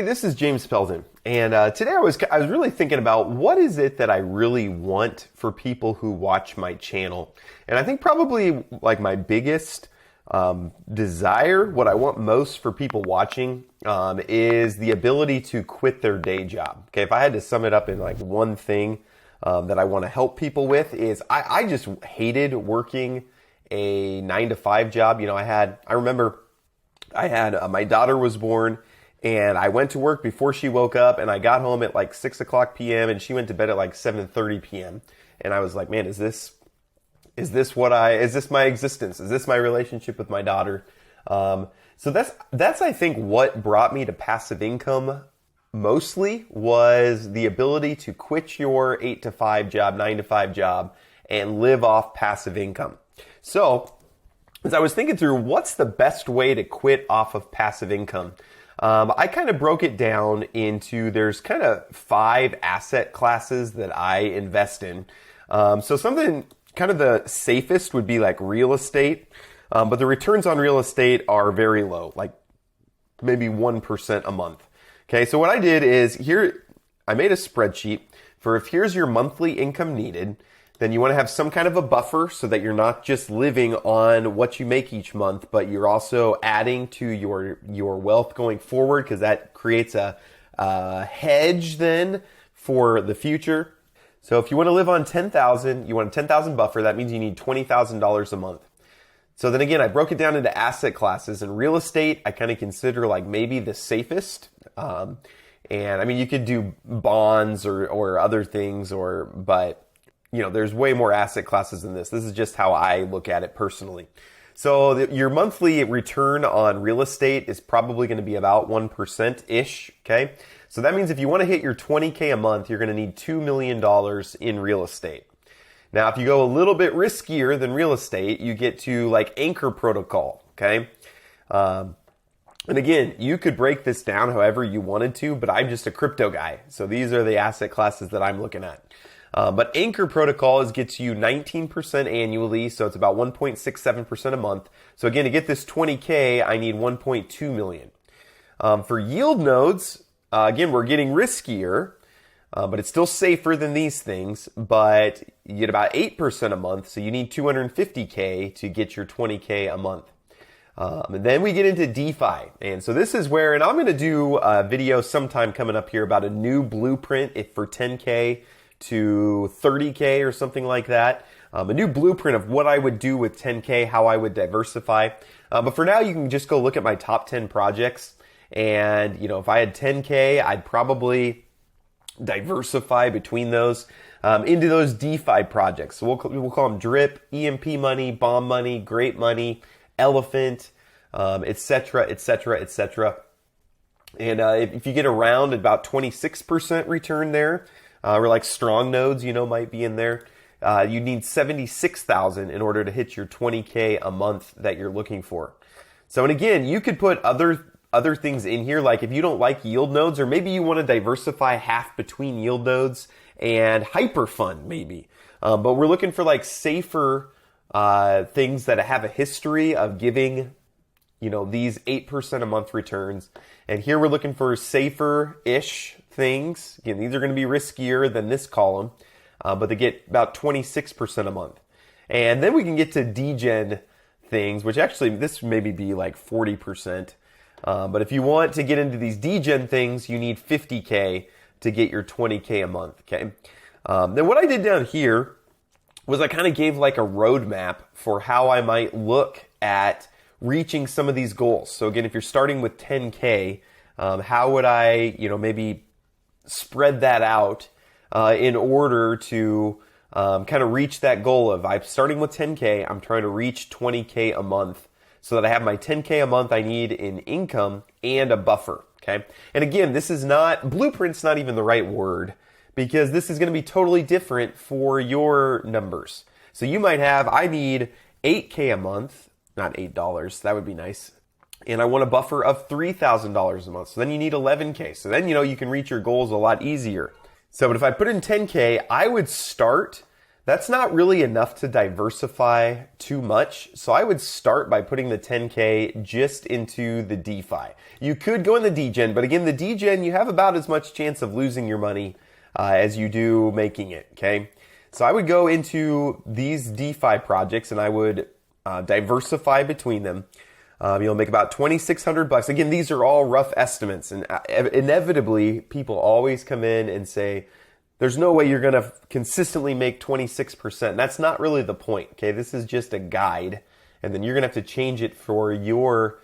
Hey, this is James Pelton, and today I was really thinking about what is it that I really want for people who watch my channel, and I think probably like my biggest desire, what I want most for people watching, is the ability to quit their day job. Okay, if I had to sum it up in like one thing that I want to help people with is I just hated working a 9-to-5 job. You know, I remember I had my daughter was born. And I went to work before she woke up, and I got home at like 6 o'clock p.m. and she went to bed at like 7:30 p.m. And I was like, man, is this my existence? Is this my relationship with my daughter? So that's I think what brought me to passive income mostly was the ability to quit your 8-to-5 job, 9-to-5 job, and live off passive income. So as I was thinking through what's the best way to quit off of passive income, I kind of broke it down into there's kind of 5 asset classes that I invest in. So something kind of the safest would be like real estate, but the returns on real estate are very low, like maybe 1% a month. Okay, so what I did is here, I made a spreadsheet for if here's your monthly income needed, then you want to have some kind of a buffer so that you're not just living on what you make each month, but you're also adding to your wealth going forward, because that creates a hedge then for the future. So if you want to live on $10,000, you want a $10,000 buffer, that means you need $20,000 a month. So then again, I broke it down into asset classes, and real estate I kind of consider like maybe the safest. And I mean, you could do bonds or other things, but you know, there's way more asset classes than this. This is just how I look at it personally. So your monthly return on real estate is probably going to be about 1%-ish, okay? So that means if you want to hit your $20K a month, you're going to need $2 million in real estate. Now, if you go a little bit riskier than real estate, you get to like Anchor Protocol, okay? And again, you could break this down however you wanted to, but I'm just a crypto guy. So these are the asset classes that I'm looking at. But Anchor Protocol gets you 19% annually, so it's about 1.67% a month. So again, to get this 20K, I need 1.2 million. For yield nodes, again, we're getting riskier, but it's still safer than these things, but you get about 8% a month, so you need 250K to get your 20K a month. And then we get into DeFi. And so this is where, and I'm going to do a video sometime coming up here about a new blueprint for 10K to 30K or something like that. A new blueprint of what I would do with 10K, how I would diversify. But for now, you can just go look at my top 10 projects. And, you know, if I had 10K, I'd probably diversify between those into those DeFi projects. So we'll call them drip, EMP money, bomb money, great money, elephant, et cetera, et cetera, et cetera. And if you get around about 26% return there, or like strong nodes, you know, might be in there. You need 76,000 in order to hit your 20K a month that you're looking for. So, and again, you could put other things in here, like if you don't like yield nodes, or maybe you want to diversify half between yield nodes and hyper fund maybe. But we're looking for like safer things that have a history of giving, you know, these 8% a month returns. And here we're looking for safer-ish things. Again, these are going to be riskier than this column, but they get about 26% a month. And then we can get to degen things, which actually this maybe be like 40%. But if you want to get into these degen things, you need 50K to get your 20K a month, okay? Then what I did down here was I kind of gave like a roadmap for how I might look at reaching some of these goals. So again, if you're starting with 10K, how would I, you know, maybe spread that out in order to kind of reach that goal of I'm starting with 10K, I'm trying to reach 20K a month so that I have my 10K a month I need in income and a buffer, okay? And again, this is not, blueprint's not even the right word, because this is going to be totally different for your numbers. So you might have, I need 8K a month, not $8, that would be nice. And I want a buffer of $3,000 a month. So then you need 11K. So then, you know, you can reach your goals a lot easier. So, but if I put in 10K, I would start That's not really enough to diversify too much. So I would start by putting the 10K just into the DeFi. You could go in the DGen, but again, the DGen, you have about as much chance of losing your money as you do making it, okay? So I would go into these DeFi projects and I would diversify between them. You'll make about $2,600. Again, these are all rough estimates, and inevitably, people always come in and say, there's no way you're going to consistently make 26%. That's not really the point, okay? This is just a guide, and then you're going to have to change it for your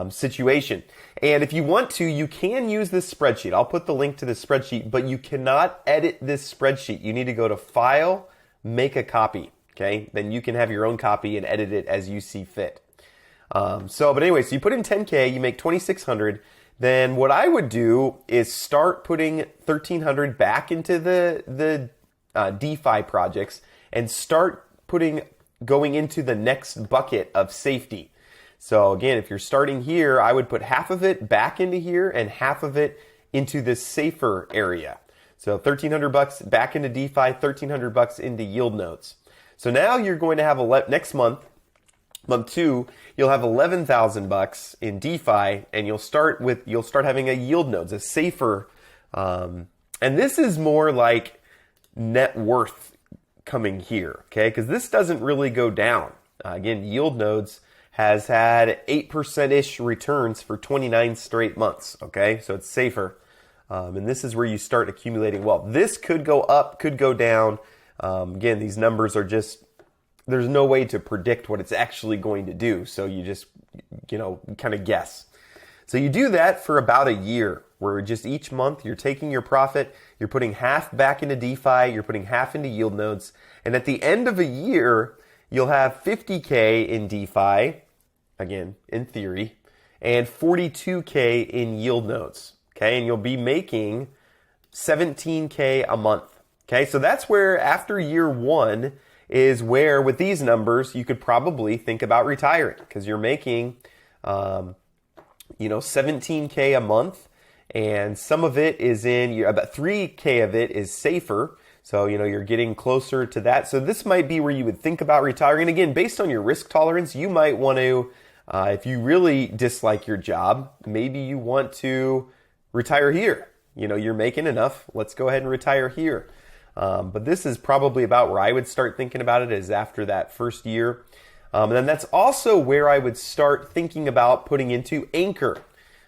situation. And if you want to, you can use this spreadsheet. I'll put the link to this spreadsheet, but you cannot edit this spreadsheet. You need to go to File, Make a Copy, okay? Then you can have your own copy and edit it as you see fit. But anyway, so you put in 10K, you make 2,600. Then what I would do is start putting 1,300 back into the DeFi projects and start going into the next bucket of safety. So again, if you're starting here, I would put half of it back into here and half of it into this safer area. So $1,300 back into DeFi, $1,300 into yield nodes. So now you're going to have next month 2, you'll have $11,000 in DeFi, and you'll start having a yield nodes, a safer, and this is more like net worth coming here, okay? Because this doesn't really go down. Again, yield nodes has had 8%-ish returns for 29 straight months, okay? So it's safer, and this is where you start accumulating wealth. This could go up, could go down. Again, these numbers are just, there's no way to predict what it's actually going to do. So you just, kind of guess. So you do that for about a year, where just each month you're taking your profit, you're putting half back into DeFi, you're putting half into yield nodes. And at the end of a year, you'll have 50K in DeFi, again, in theory, and 42K in yield nodes. Okay. And you'll be making 17K a month. Okay. So that's where after year 1, is where with these numbers you could probably think about retiring, because you're making 17K a month, and some of it is about 3K of it is safer, so you're getting closer to that. So this might be where you would think about retiring. And again, based on your risk tolerance, you might want to, if you really dislike your job, maybe you want to retire here. You're making enough, let's go ahead and retire here. But this is probably about where I would start thinking about it, is after that first year. And then that's also where I would start thinking about putting into Anchor.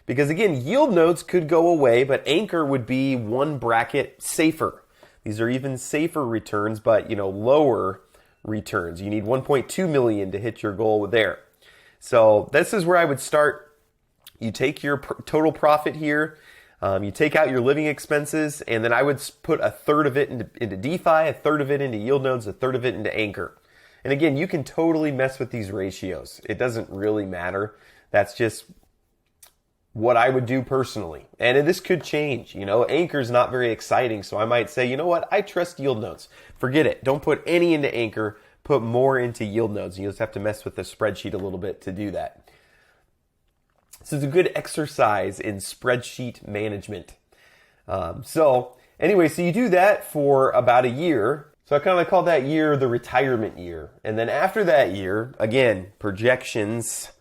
Because again, yield nodes could go away, but Anchor would be one bracket safer. These are even safer returns, but lower returns. You need 1.2 million to hit your goal there. So this is where I would start. You take your total profit here. You take out your living expenses, and then I would put a third of it into DeFi, a third of it into yield nodes, a third of it into Anchor. And again, you can totally mess with these ratios. It doesn't really matter. That's just what I would do personally. And this could change. Anchor's not very exciting, so I might say, you know what? I trust yield nodes. Forget it. Don't put any into Anchor. Put more into yield nodes. You just have to mess with the spreadsheet a little bit to do that. So it's a good exercise in spreadsheet management. So you do that for about a year. So I kind of call that year the retirement year. And then after that year, again, projections,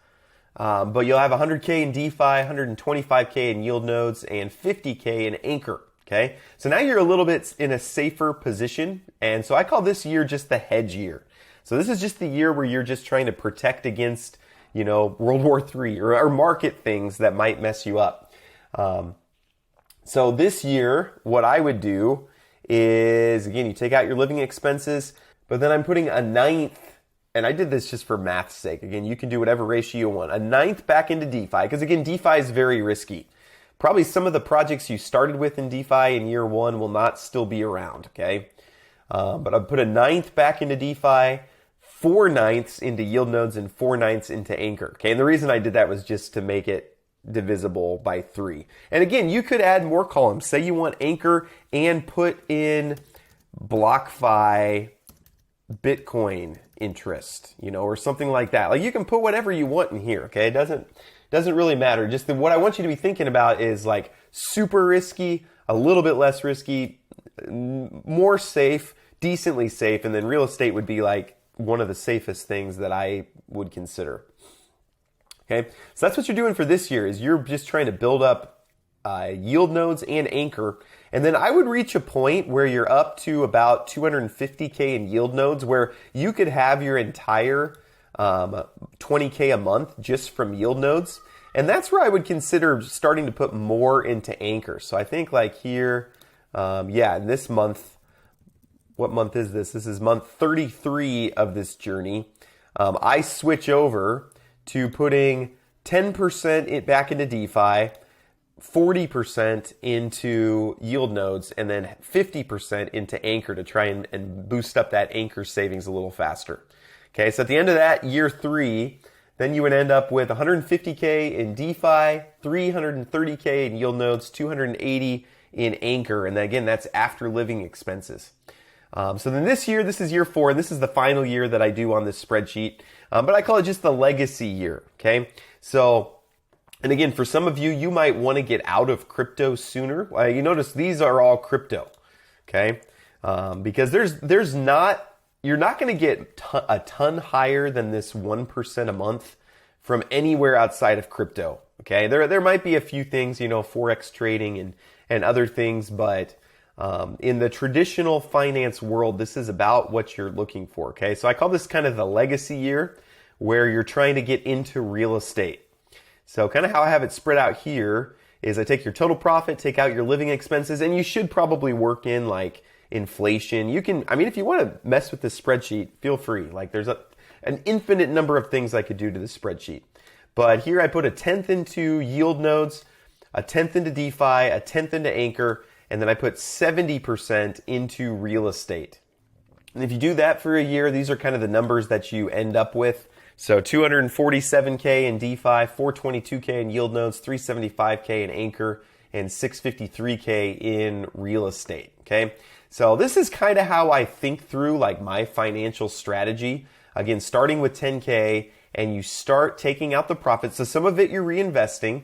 but you'll have 100K in DeFi, 125K in yield nodes, and 50K in Anchor. Okay. So now you're a little bit in a safer position. And so I call this year just the hedge year. So this is just the year where you're just trying to protect against World War III or market things that might mess you up. So this year, what I would do is, again, you take out your living expenses, but then I'm putting a ninth, and I did this just for math's sake. Again, you can do whatever ratio you want. A ninth back into DeFi, because again, DeFi is very risky. Probably some of the projects you started with in DeFi in year 1 will not still be around, okay? But I'll put a ninth back into DeFi, 4/9 into yield nodes, and 4/9 into Anchor. Okay, and the reason I did that was just to make it divisible by 3. And again, you could add more columns. Say you want Anchor and put in BlockFi Bitcoin interest, or something like that. Like you can put whatever you want in here. Okay, it doesn't really matter. Just what I want you to be thinking about is like super risky, a little bit less risky, more safe, decently safe. And then real estate would be like one of the safest things that I would consider. Okay, so that's what you're doing for this year, is you're just trying to build up yield nodes and anchor. And then I would reach a point where you're up to about 250K in yield nodes, where you could have your entire 20K a month just from yield nodes. And that's where I would consider starting to put more into anchor. So I think like here, in this month, what month is this? This is month 33 of this journey. I switch over to putting 10% back into DeFi, 40% into yield nodes, and then 50% into anchor to try and boost up that anchor savings a little faster. Okay, so at the end of that, year 3, then you would end up with 150K in DeFi, 330K in yield nodes, 280 in anchor, and then again, that's after living expenses. So then this year, this is year 4, and this is the final year that I do on this spreadsheet. But I call it just the legacy year, okay? So, and again, for some of you, you might want to get out of crypto sooner. You notice these are all crypto, okay? Because you're not going to get a ton higher than this 1% a month from anywhere outside of crypto, okay? There might be a few things, Forex trading and other things, but in the traditional finance world, this is about what you're looking for, okay? So I call this kind of the legacy year, where you're trying to get into real estate. So kind of how I have it spread out here is I take your total profit, take out your living expenses, and you should probably work in like inflation. If you want to mess with this spreadsheet, feel free. Like there's an infinite number of things I could do to this spreadsheet. But here I put 1/10 into yield nodes, 1/10 into DeFi, 1/10 into anchor, and then I put 70% into real estate. And if you do that for a year, these are kind of the numbers that you end up with. So 247K in DeFi, 422K in yield nodes, 375K in anchor, and 653K in real estate, okay? So this is kind of how I think through like my financial strategy. Again, starting with 10K, and you start taking out the profits. So some of it you're reinvesting,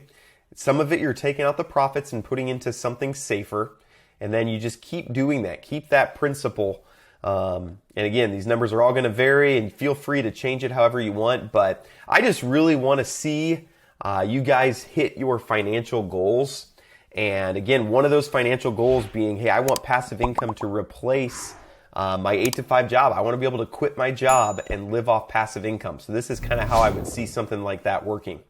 some of it you're taking out the profits and putting into something safer, and then you just keep doing that. Keep that principle. And again, these numbers are all going to vary, and feel free to change it however you want. But I just really want to see you guys hit your financial goals. And again, one of those financial goals being, hey, I want passive income to replace my 8-to-5 job. I want to be able to quit my job and live off passive income. So this is kind of how I would see something like that working.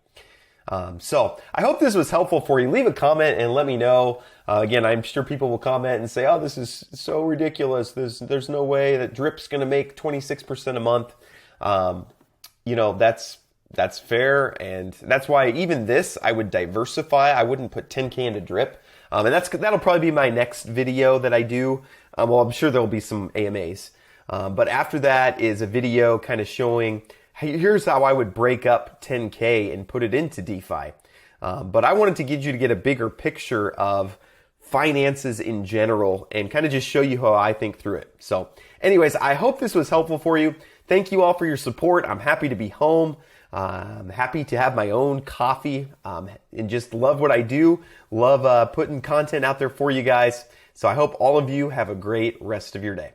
So I hope this was helpful for you. Leave a comment and let me know. Again, I'm sure people will comment and say, oh, this is so ridiculous. There's no way that Drip's going to make 26% a month. That's fair. And that's why even this, I would diversify. I wouldn't put 10K into Drip. And that'll probably be my next video that I do. I'm sure there'll be some AMAs. But after that is a video kind of showing, hey, here's how I would break up 10K and put it into DeFi. But I wanted to get you to get a bigger picture of finances in general and kind of just show you how I think through it. So anyways, I hope this was helpful for you. Thank you all for your support. I'm happy to be home. I'm happy to have my own coffee and just love what I do. Love putting content out there for you guys. So I hope all of you have a great rest of your day.